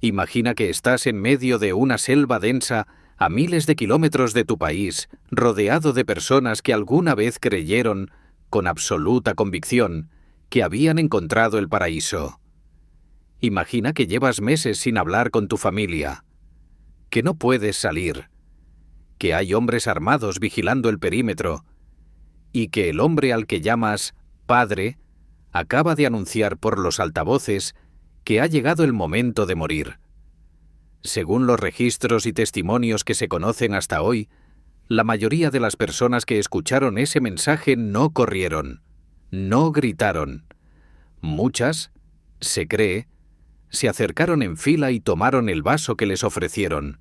Imagina que estás en medio de una selva densa a miles de kilómetros de tu país, rodeado de personas que alguna vez creyeron, con absoluta convicción, que habían encontrado el paraíso. Imagina que llevas meses sin hablar con tu familia, que no puedes salir, que hay hombres armados vigilando el perímetro, y que el hombre al que llamas padre acaba de anunciar por los altavoces que ha llegado el momento de morir. Según los registros y testimonios que se conocen hasta hoy, la mayoría de las personas que escucharon ese mensaje no corrieron, no gritaron. Muchas, se cree, se acercaron en fila y tomaron el vaso que les ofrecieron.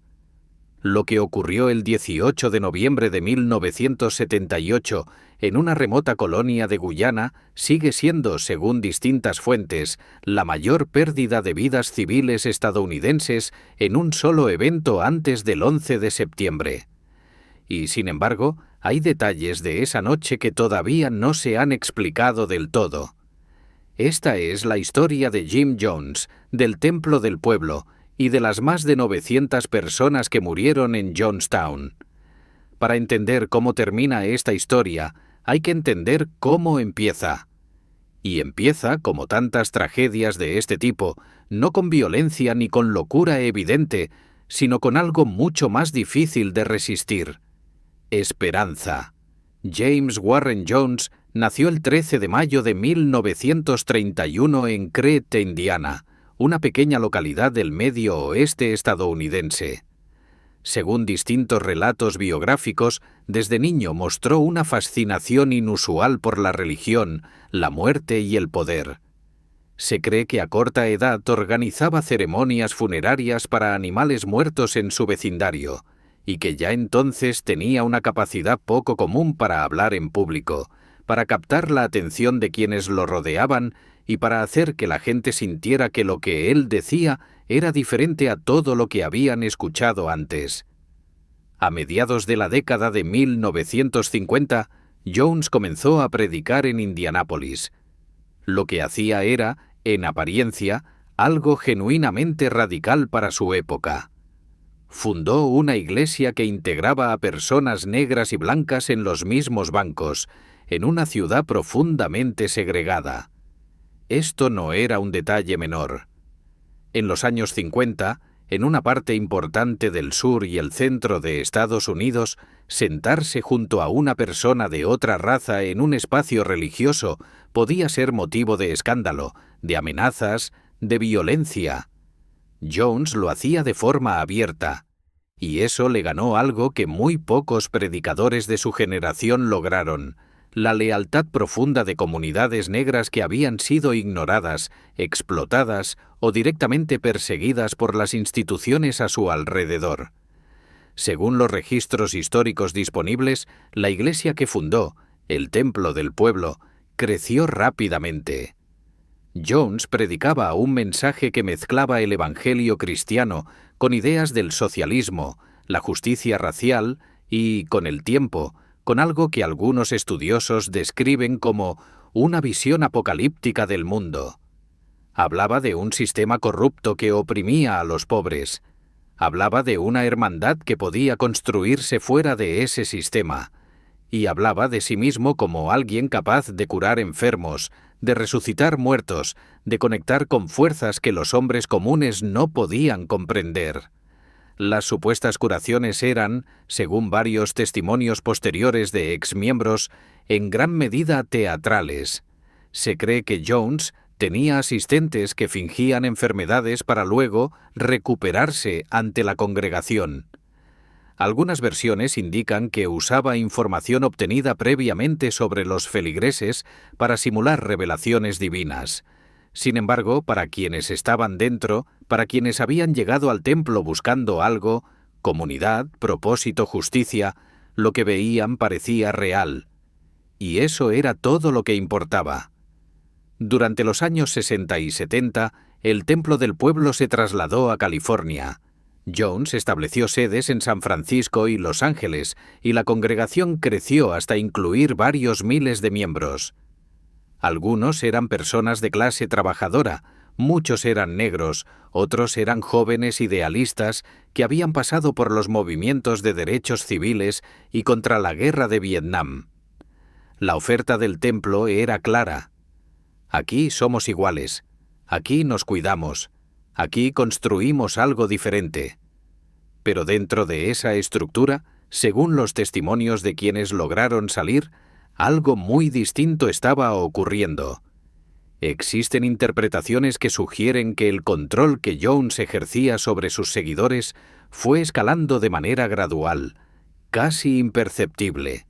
Lo que ocurrió el 18 de noviembre de 1978 en una remota colonia de Guyana sigue siendo, según distintas fuentes, la mayor pérdida de vidas civiles estadounidenses en un solo evento antes del 11 de septiembre. Y, sin embargo, hay detalles de esa noche que todavía no se han explicado del todo. Esta es la historia de Jim Jones, del Templo del Pueblo, y de las más de 900 personas que murieron en Jonestown. Para entender cómo termina esta historia, hay que entender cómo empieza. Y empieza, como tantas tragedias de este tipo, no con violencia ni con locura evidente, sino con algo mucho más difícil de resistir: esperanza. James Warren Jones nació el 13 de mayo de 1931 en Crete, Indiana, una pequeña localidad del medio oeste estadounidense. Según distintos relatos biográficos, desde niño mostró una fascinación inusual por la religión, la muerte y el poder. Se cree que a corta edad organizaba ceremonias funerarias para animales muertos en su vecindario, y que ya entonces tenía una capacidad poco común para hablar en público, para captar la atención de quienes lo rodeaban y para hacer que la gente sintiera que lo que él decía era diferente a todo lo que habían escuchado antes. A mediados de la década de 1950, Jones comenzó a predicar en Indianápolis. Lo que hacía era, en apariencia, algo genuinamente radical para su época. Fundó una iglesia que integraba a personas negras y blancas en los mismos bancos, en una ciudad profundamente segregada. Esto no era un detalle menor. En los años 50, en una parte importante del sur y el centro de Estados Unidos, sentarse junto a una persona de otra raza en un espacio religioso podía ser motivo de escándalo, de amenazas, de violencia. Jones lo hacía de forma abierta, y eso le ganó algo que muy pocos predicadores de su generación lograron: la lealtad profunda de comunidades negras que habían sido ignoradas, explotadas o directamente perseguidas por las instituciones a su alrededor. Según los registros históricos disponibles, la iglesia que fundó, el Templo del Pueblo, creció rápidamente. Jones predicaba un mensaje que mezclaba el evangelio cristiano con ideas del socialismo, la justicia racial y, con el tiempo, con algo que algunos estudiosos describen como una visión apocalíptica del mundo. Hablaba de un sistema corrupto que oprimía a los pobres. Hablaba de una hermandad que podía construirse fuera de ese sistema. Y hablaba de sí mismo como alguien capaz de curar enfermos, de resucitar muertos, de conectar con fuerzas que los hombres comunes no podían comprender. Las supuestas curaciones eran, según varios testimonios posteriores de exmiembros, en gran medida teatrales. Se cree que Jones tenía asistentes que fingían enfermedades para luego recuperarse ante la congregación. Algunas versiones indican que usaba información obtenida previamente sobre los feligreses para simular revelaciones divinas. Sin embargo, para quienes estaban dentro, para quienes habían llegado al templo buscando algo, comunidad, propósito, justicia, lo que veían parecía real. Y eso era todo lo que importaba. Durante los años 60 y 70, el Templo del Pueblo se trasladó a California. Jones estableció sedes en San Francisco y Los Ángeles, y la congregación creció hasta incluir varios miles de miembros. Algunos eran personas de clase trabajadora, Muchos eran negros, otros eran jóvenes idealistas que habían pasado por los movimientos de derechos civiles y contra la guerra de Vietnam. La oferta del templo era clara. Aquí somos iguales, aquí nos cuidamos, aquí construimos algo diferente. Pero dentro de esa estructura, según los testimonios de quienes lograron salir, algo muy distinto estaba ocurriendo. Existen interpretaciones que sugieren que el control que Jones ejercía sobre sus seguidores fue escalando de manera gradual, casi imperceptible.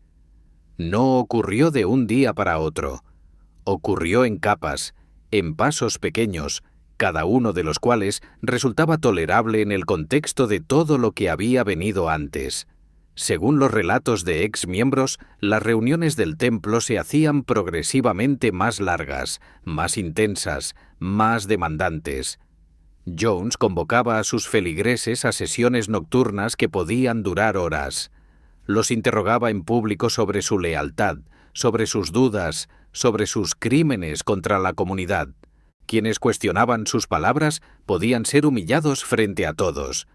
No ocurrió de un día para otro. Ocurrió en capas, en pasos pequeños, cada uno de los cuales resultaba tolerable en el contexto de todo lo que había venido antes. Según los relatos de ex-miembros, las reuniones del templo se hacían progresivamente más largas, más intensas, más demandantes. Jones convocaba a sus feligreses a sesiones nocturnas que podían durar horas. Los interrogaba en público sobre su lealtad, sobre sus dudas, sobre sus crímenes contra la comunidad. Quienes cuestionaban sus palabras podían ser humillados frente a todos.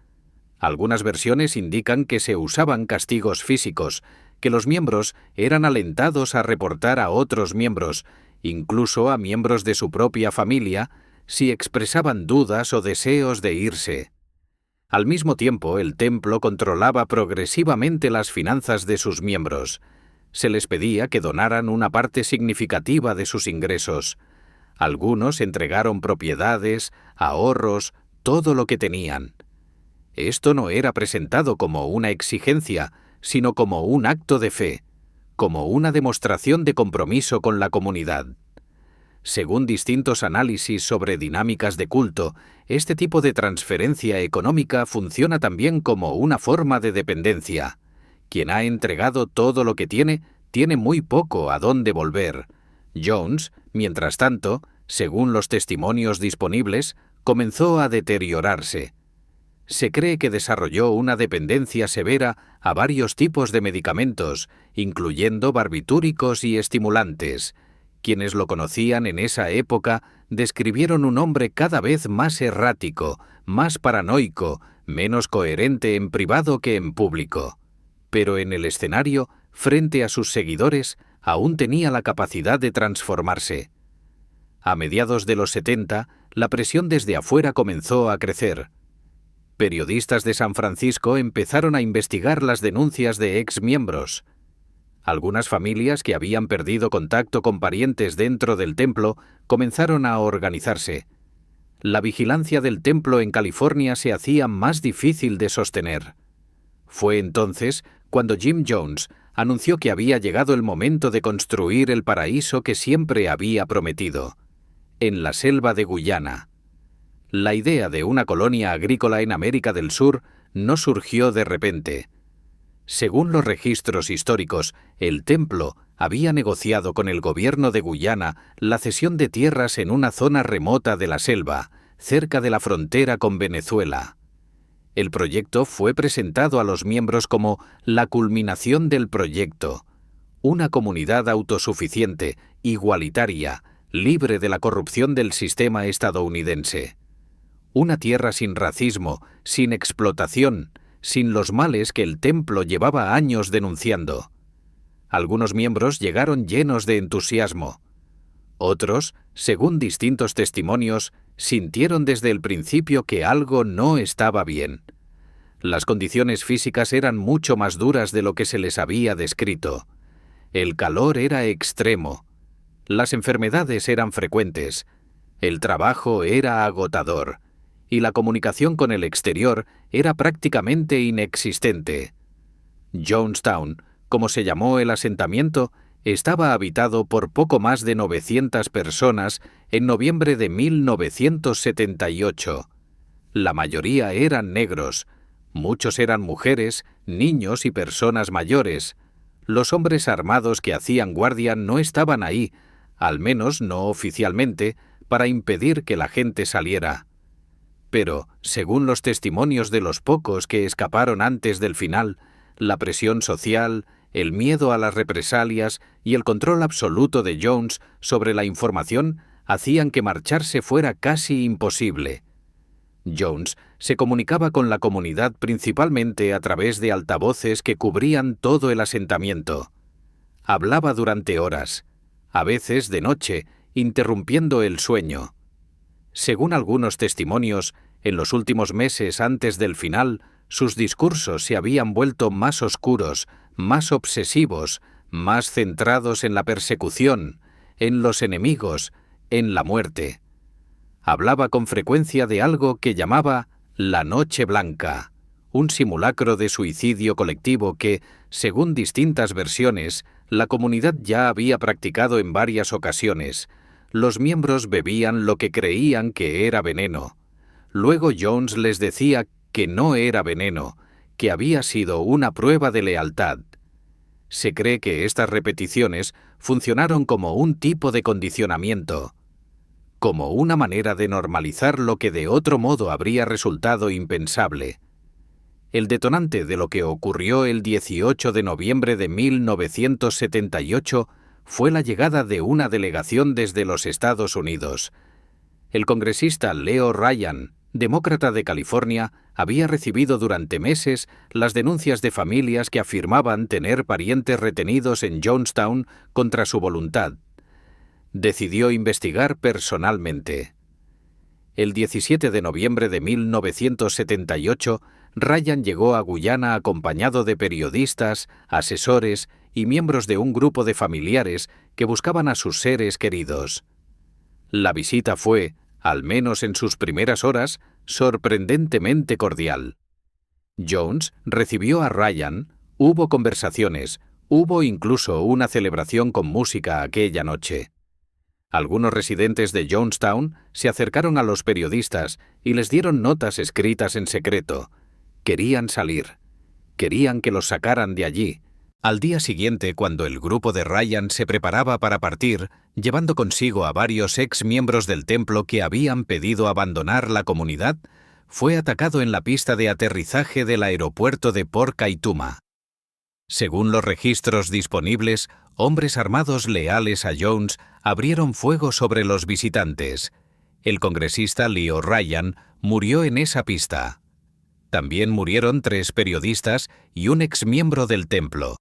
Algunas versiones indican que se usaban castigos físicos, que los miembros eran alentados a reportar a otros miembros, incluso a miembros de su propia familia, si expresaban dudas o deseos de irse. Al mismo tiempo, el templo controlaba progresivamente las finanzas de sus miembros. Se les pedía que donaran una parte significativa de sus ingresos. Algunos entregaron propiedades, ahorros, todo lo que tenían. Esto no era presentado como una exigencia, sino como un acto de fe, como una demostración de compromiso con la comunidad. Según distintos análisis sobre dinámicas de culto, este tipo de transferencia económica funciona también como una forma de dependencia. Quien ha entregado todo lo que tiene muy poco a dónde volver. Jones, mientras tanto, según los testimonios disponibles, comenzó a deteriorarse. Se cree que desarrolló una dependencia severa a varios tipos de medicamentos, incluyendo barbitúricos y estimulantes. Quienes lo conocían en esa época describieron un hombre cada vez más errático, más paranoico, menos coherente en privado que en público. Pero en el escenario, frente a sus seguidores, aún tenía la capacidad de transformarse. A mediados de los 70, la presión desde afuera comenzó a crecer. Periodistas de San Francisco empezaron a investigar las denuncias de ex-miembros. Algunas familias que habían perdido contacto con parientes dentro del templo comenzaron a organizarse. La vigilancia del templo en California se hacía más difícil de sostener. Fue entonces cuando Jim Jones anunció que había llegado el momento de construir el paraíso que siempre había prometido, en la selva de Guyana. La idea de una colonia agrícola en América del Sur no surgió de repente. Según los registros históricos, el templo había negociado con el gobierno de Guyana la cesión de tierras en una zona remota de la selva, cerca de la frontera con Venezuela. El proyecto fue presentado a los miembros como la culminación del proyecto, una comunidad autosuficiente, igualitaria, libre de la corrupción del sistema estadounidense. Una tierra sin racismo, sin explotación, sin los males que el templo llevaba años denunciando. Algunos miembros llegaron llenos de entusiasmo. Otros, según distintos testimonios, sintieron desde el principio que algo no estaba bien. Las condiciones físicas eran mucho más duras de lo que se les había descrito. El calor era extremo. Las enfermedades eran frecuentes. El trabajo era agotador. Y la comunicación con el exterior era prácticamente inexistente. Jonestown, como se llamó el asentamiento, estaba habitado por poco más de 900 personas en noviembre de 1978. La mayoría eran negros, muchos eran mujeres, niños y personas mayores. Los hombres armados que hacían guardia no estaban ahí, al menos no oficialmente, para impedir que la gente saliera. Pero, según los testimonios de los pocos que escaparon antes del final, la presión social, el miedo a las represalias y el control absoluto de Jones sobre la información hacían que marcharse fuera casi imposible. Jones se comunicaba con la comunidad principalmente a través de altavoces que cubrían todo el asentamiento. Hablaba durante horas, a veces de noche, interrumpiendo el sueño. Según algunos testimonios, en los últimos meses antes del final, sus discursos se habían vuelto más oscuros, más obsesivos, más centrados en la persecución, en los enemigos, en la muerte. Hablaba con frecuencia de algo que llamaba la Noche Blanca, un simulacro de suicidio colectivo que, según distintas versiones, la comunidad ya había practicado en varias ocasiones. Los miembros bebían lo que creían que era veneno. Luego Jones les decía que no era veneno, que había sido una prueba de lealtad. Se cree que estas repeticiones funcionaron como un tipo de condicionamiento, como una manera de normalizar lo que de otro modo habría resultado impensable. El detonante de lo que ocurrió el 18 de noviembre de 1978 fue la llegada de una delegación desde los Estados Unidos. El congresista Leo Ryan, demócrata de California, había recibido durante meses las denuncias de familias que afirmaban tener parientes retenidos en Jonestown contra su voluntad. Decidió investigar personalmente. El 17 de noviembre de 1978, Ryan llegó a Guyana acompañado de periodistas, asesores y miembros de un grupo de familiares que buscaban a sus seres queridos. La visita fue, al menos en sus primeras horas, sorprendentemente cordial. Jones recibió a Ryan, hubo conversaciones, hubo incluso una celebración con música aquella noche. Algunos residentes de Jonestown se acercaron a los periodistas y les dieron notas escritas en secreto. Querían salir. Querían que los sacaran de allí. Al día siguiente, cuando el grupo de Ryan se preparaba para partir, llevando consigo a varios ex miembros del templo que habían pedido abandonar la comunidad, fue atacado en la pista de aterrizaje del aeropuerto de Port Kaituma. Según los registros disponibles, hombres armados leales a Jones abrieron fuego sobre los visitantes. El congresista Leo Ryan murió en esa pista. También murieron 3 periodistas y un exmiembro del templo.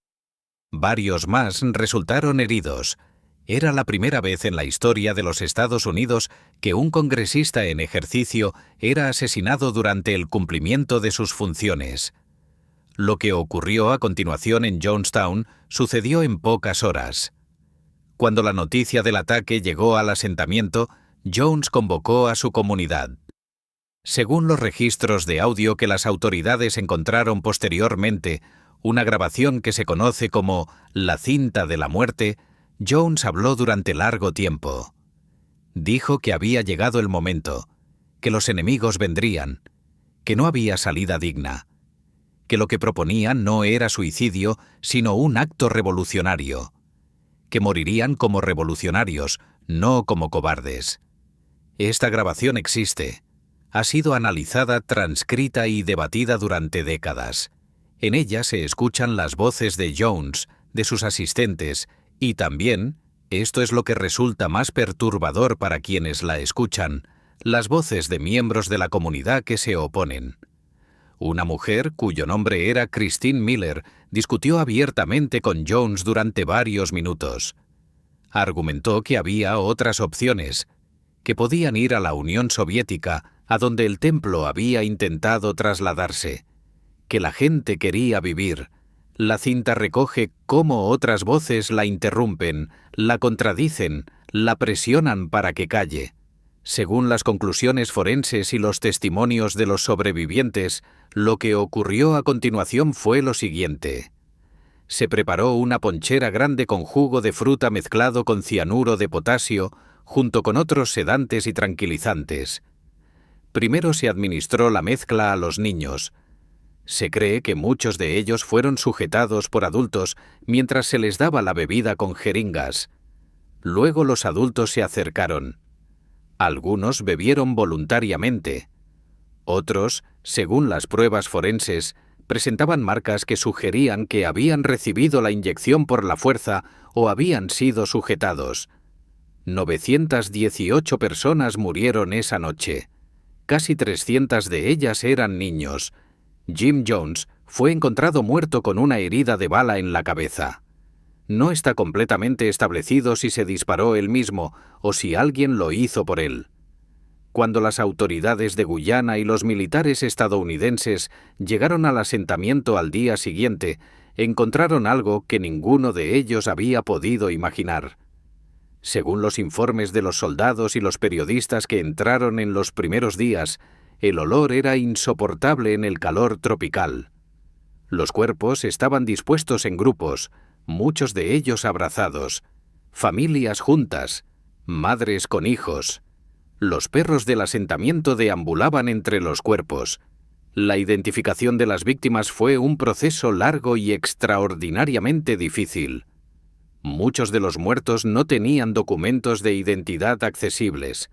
Varios más resultaron heridos. Era la primera vez en la historia de los Estados Unidos que un congresista en ejercicio era asesinado durante el cumplimiento de sus funciones. Lo que ocurrió a continuación en Jonestown sucedió en pocas horas. Cuando la noticia del ataque llegó al asentamiento, Jones convocó a su comunidad. Según los registros de audio que las autoridades encontraron posteriormente, una grabación que se conoce como la cinta de la muerte, Jones habló durante largo tiempo. Dijo que había llegado el momento, que los enemigos vendrían, que no había salida digna, que lo que proponía no era suicidio, sino un acto revolucionario, que morirían como revolucionarios, no como cobardes. Esta grabación existe. Ha sido analizada, transcrita y debatida durante décadas. En ella se escuchan las voces de Jones, de sus asistentes, y también, esto es lo que resulta más perturbador para quienes la escuchan, las voces de miembros de la comunidad que se oponen. Una mujer, cuyo nombre era Christine Miller, discutió abiertamente con Jones durante varios minutos. Argumentó que había otras opciones, que podían ir a la Unión Soviética, a donde el templo había intentado trasladarse, que la gente quería vivir. La cinta recoge cómo otras voces la interrumpen, la contradicen, la presionan para que calle. Según las conclusiones forenses y los testimonios de los sobrevivientes, lo que ocurrió a continuación fue lo siguiente. Se preparó una ponchera grande con jugo de fruta mezclado con cianuro de potasio, junto con otros sedantes y tranquilizantes. Primero se administró la mezcla a los niños. Se cree que muchos de ellos fueron sujetados por adultos mientras se les daba la bebida con jeringas. Luego los adultos se acercaron. Algunos bebieron voluntariamente. Otros, según las pruebas forenses, presentaban marcas que sugerían que habían recibido la inyección por la fuerza o habían sido sujetados. 918 personas murieron esa noche. Casi 300 de ellas eran niños. Jim Jones fue encontrado muerto con una herida de bala en la cabeza. No está completamente establecido si se disparó él mismo o si alguien lo hizo por él. Cuando las autoridades de Guyana y los militares estadounidenses llegaron al asentamiento al día siguiente, encontraron algo que ninguno de ellos había podido imaginar. Según los informes de los soldados y los periodistas que entraron en los primeros días, el olor era insoportable en el calor tropical. Los cuerpos estaban dispuestos en grupos, muchos de ellos abrazados, familias juntas, madres con hijos. Los perros del asentamiento deambulaban entre los cuerpos. La identificación de las víctimas fue un proceso largo y extraordinariamente difícil. Muchos de los muertos no tenían documentos de identidad accesibles.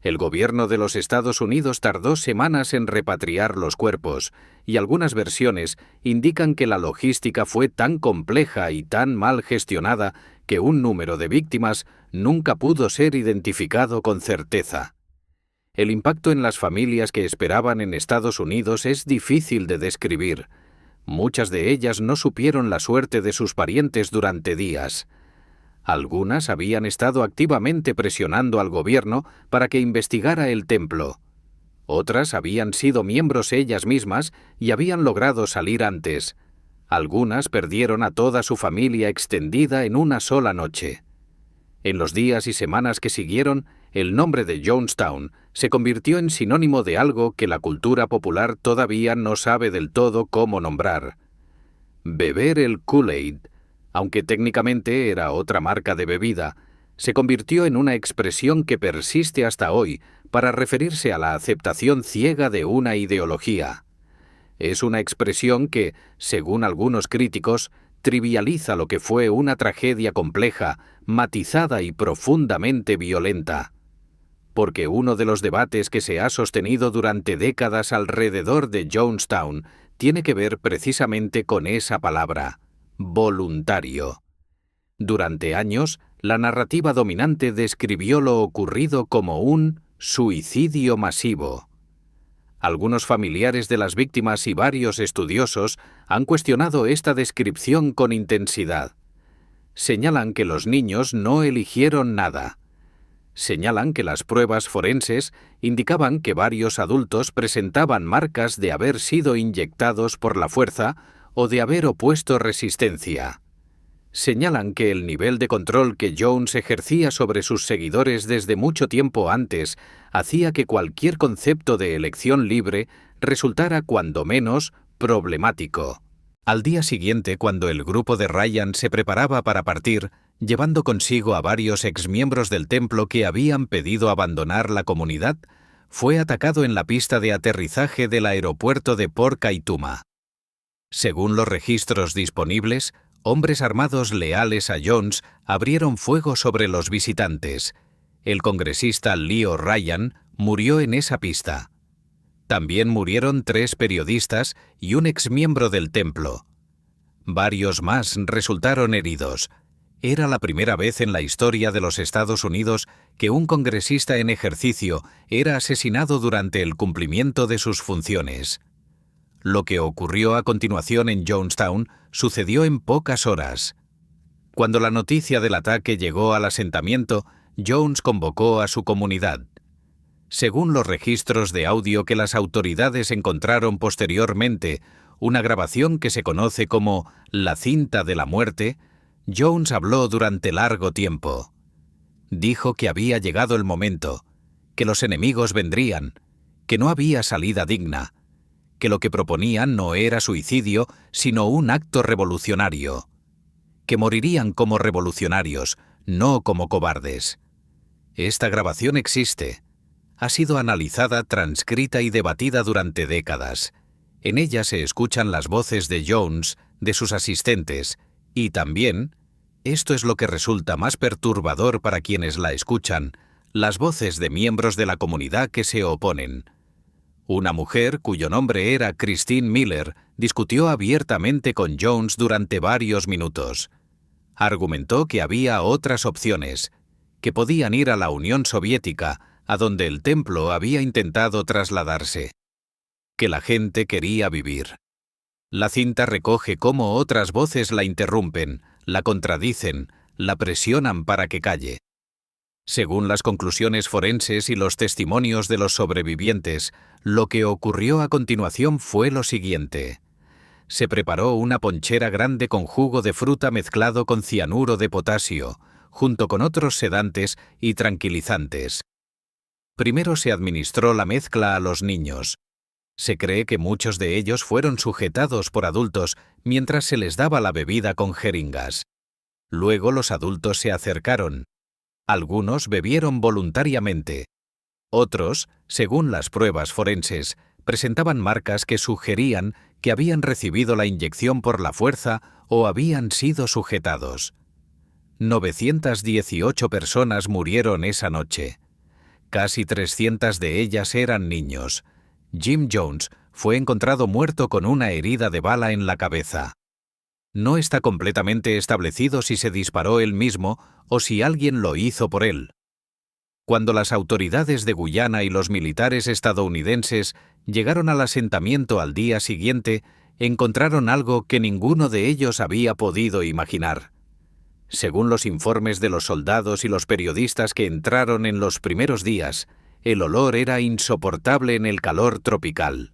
El gobierno de los Estados Unidos tardó semanas en repatriar los cuerpos, y algunas versiones indican que la logística fue tan compleja y tan mal gestionada que un número de víctimas nunca pudo ser identificado con certeza. El impacto en las familias que esperaban en Estados Unidos es difícil de describir. Muchas de ellas no supieron la suerte de sus parientes durante días. Algunas habían estado activamente presionando al gobierno para que investigara el templo. Otras habían sido miembros ellas mismas y habían logrado salir antes. Algunas perdieron a toda su familia extendida en una sola noche. En los días y semanas que siguieron, el nombre de Jonestown se convirtió en sinónimo de algo que la cultura popular todavía no sabe del todo cómo nombrar. Beber el Kool-Aid, aunque técnicamente era otra marca de bebida, se convirtió en una expresión que persiste hasta hoy para referirse a la aceptación ciega de una ideología. Es una expresión que, según algunos críticos, trivializa lo que fue una tragedia compleja, matizada y profundamente violenta. Porque uno de los debates que se ha sostenido durante décadas alrededor de Jonestown tiene que ver precisamente con esa palabra, voluntario. Durante años, la narrativa dominante describió lo ocurrido como un suicidio masivo. Algunos familiares de las víctimas y varios estudiosos han cuestionado esta descripción con intensidad. Señalan que los niños no eligieron nada. Señalan que las pruebas forenses indicaban que varios adultos presentaban marcas de haber sido inyectados por la fuerza o de haber opuesto resistencia. Señalan que el nivel de control que Jones ejercía sobre sus seguidores desde mucho tiempo antes hacía que cualquier concepto de elección libre resultara cuando menos problemático. Al día siguiente, cuando el grupo de Ryan se preparaba para partir, llevando consigo a varios exmiembros del templo que habían pedido abandonar la comunidad, fue atacado en la pista de aterrizaje del aeropuerto de Port Kaituma. Según los registros disponibles, hombres armados leales a Jones abrieron fuego sobre los visitantes. El congresista Leo Ryan murió en esa pista. También murieron 3 periodistas y un exmiembro del templo. Varios más resultaron heridos. Era la primera vez en la historia de los Estados Unidos que un congresista en ejercicio era asesinado durante el cumplimiento de sus funciones. Lo que ocurrió a continuación en Jonestown sucedió en pocas horas. Cuando la noticia del ataque llegó al asentamiento, Jones convocó a su comunidad. Según los registros de audio que las autoridades encontraron posteriormente, una grabación que se conoce como la cinta de la muerte, Jones habló durante largo tiempo. Dijo que había llegado el momento, que los enemigos vendrían, que no había salida digna, que lo que proponían no era suicidio, sino un acto revolucionario, que morirían como revolucionarios, no como cobardes. Esta grabación existe. Ha sido analizada, transcrita y debatida durante décadas. En ella se escuchan las voces de Jones, de sus asistentes, y también, esto es lo que resulta más perturbador para quienes la escuchan, las voces de miembros de la comunidad que se oponen. Una mujer, cuyo nombre era Christine Miller, discutió abiertamente con Jones durante varios minutos. Argumentó que había otras opciones, que podían ir a la Unión Soviética, a donde el templo había intentado trasladarse. Que la gente quería vivir. La cinta recoge cómo otras voces la interrumpen, la contradicen, la presionan para que calle. Según las conclusiones forenses y los testimonios de los sobrevivientes, lo que ocurrió a continuación fue lo siguiente. Se preparó una ponchera grande con jugo de fruta mezclado con cianuro de potasio, junto con otros sedantes y tranquilizantes. Primero se administró la mezcla a los niños. Se cree que muchos de ellos fueron sujetados por adultos mientras se les daba la bebida con jeringas. Luego los adultos se acercaron. Algunos bebieron voluntariamente. Otros, según las pruebas forenses, presentaban marcas que sugerían que habían recibido la inyección por la fuerza o habían sido sujetados. 918 personas murieron esa noche. Casi 300 de ellas eran niños. Jim Jones fue encontrado muerto con una herida de bala en la cabeza. No está completamente establecido si se disparó él mismo o si alguien lo hizo por él. Cuando las autoridades de Guyana y los militares estadounidenses llegaron al asentamiento al día siguiente, encontraron algo que ninguno de ellos había podido imaginar. Según los informes de los soldados y los periodistas que entraron en los primeros días, el olor era insoportable en el calor tropical.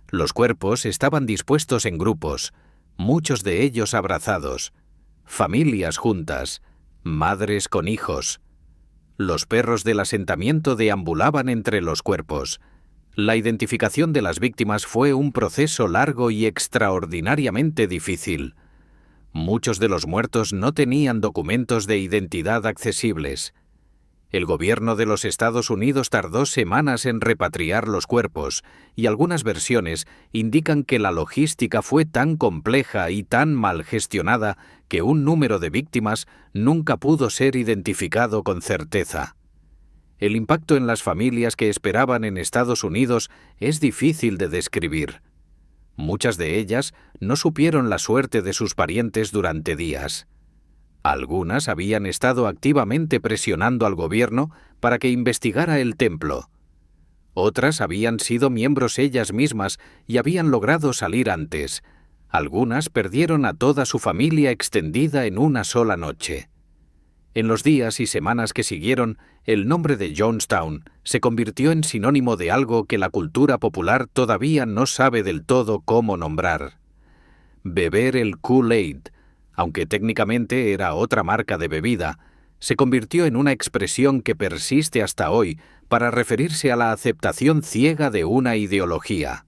Los cuerpos estaban dispuestos en grupos, muchos de ellos abrazados, familias juntas, madres con hijos. Los perros del asentamiento deambulaban entre los cuerpos. La identificación de las víctimas fue un proceso largo y extraordinariamente difícil. Muchos de los muertos no tenían documentos de identidad accesibles. El gobierno de los Estados Unidos tardó semanas en repatriar los cuerpos, y algunas versiones indican que la logística fue tan compleja y tan mal gestionada que un número de víctimas nunca pudo ser identificado con certeza. El impacto en las familias que esperaban en Estados Unidos es difícil de describir. Muchas de ellas no supieron la suerte de sus parientes durante días. Algunas habían estado activamente presionando al gobierno para que investigara el templo. Otras habían sido miembros ellas mismas y habían logrado salir antes. Algunas perdieron a toda su familia extendida en una sola noche. En los días y semanas que siguieron, el nombre de Jonestown se convirtió en sinónimo de algo que la cultura popular todavía no sabe del todo cómo nombrar. Beber el Kool-Aid, aunque técnicamente era otra marca de bebida, se convirtió en una expresión que persiste hasta hoy para referirse a la aceptación ciega de una ideología.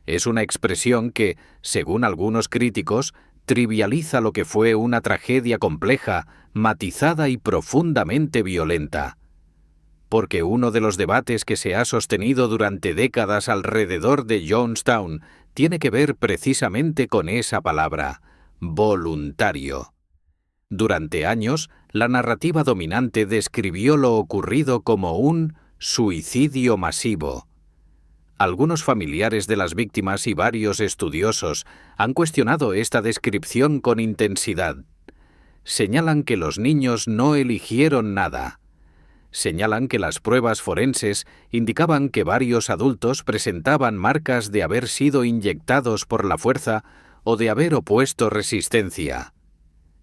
Es una expresión que, según algunos críticos, trivializa lo que fue una tragedia compleja, matizada y profundamente violenta. Porque uno de los debates que se ha sostenido durante décadas alrededor de Jonestown tiene que ver precisamente con esa palabra, voluntario. Durante años, la narrativa dominante describió lo ocurrido como un suicidio masivo. Algunos familiares de las víctimas y varios estudiosos han cuestionado esta descripción con intensidad. Señalan que los niños no eligieron nada. Señalan que las pruebas forenses indicaban que varios adultos presentaban marcas de haber sido inyectados por la fuerza o de haber opuesto resistencia.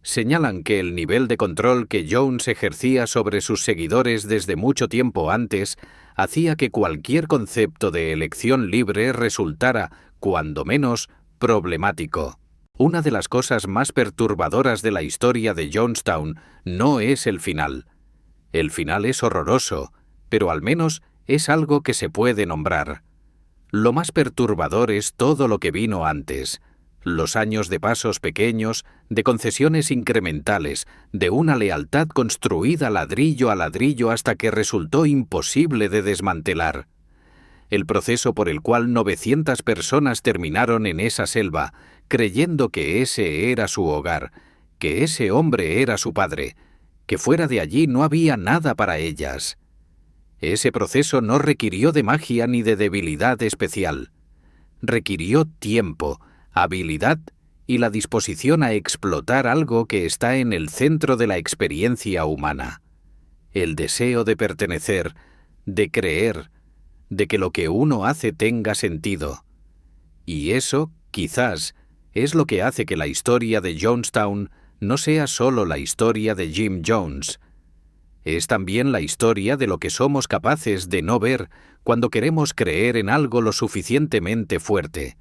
Señalan que el nivel de control que Jones ejercía sobre sus seguidores desde mucho tiempo antes hacía que cualquier concepto de elección libre resultara, cuando menos, problemático. Una de las cosas más perturbadoras de la historia de Jonestown no es el final. El final es horroroso, pero al menos es algo que se puede nombrar. Lo más perturbador es todo lo que vino antes. Los años de pasos pequeños, de concesiones incrementales, de una lealtad construida ladrillo a ladrillo hasta que resultó imposible de desmantelar. El proceso por el cual 900 personas terminaron en esa selva, creyendo que ese era su hogar, que ese hombre era su padre, que fuera de allí no había nada para ellas. Ese proceso no requirió de magia ni de debilidad especial. Requirió tiempo, habilidad y la disposición a explotar algo que está en el centro de la experiencia humana. el deseo de pertenecer, de creer, de que lo que uno hace tenga sentido. Y eso, quizás, es lo que hace que la historia de Jonestown no sea solo la historia de Jim Jones. Es también la historia de lo que somos capaces de no ver cuando queremos creer en algo lo suficientemente fuerte.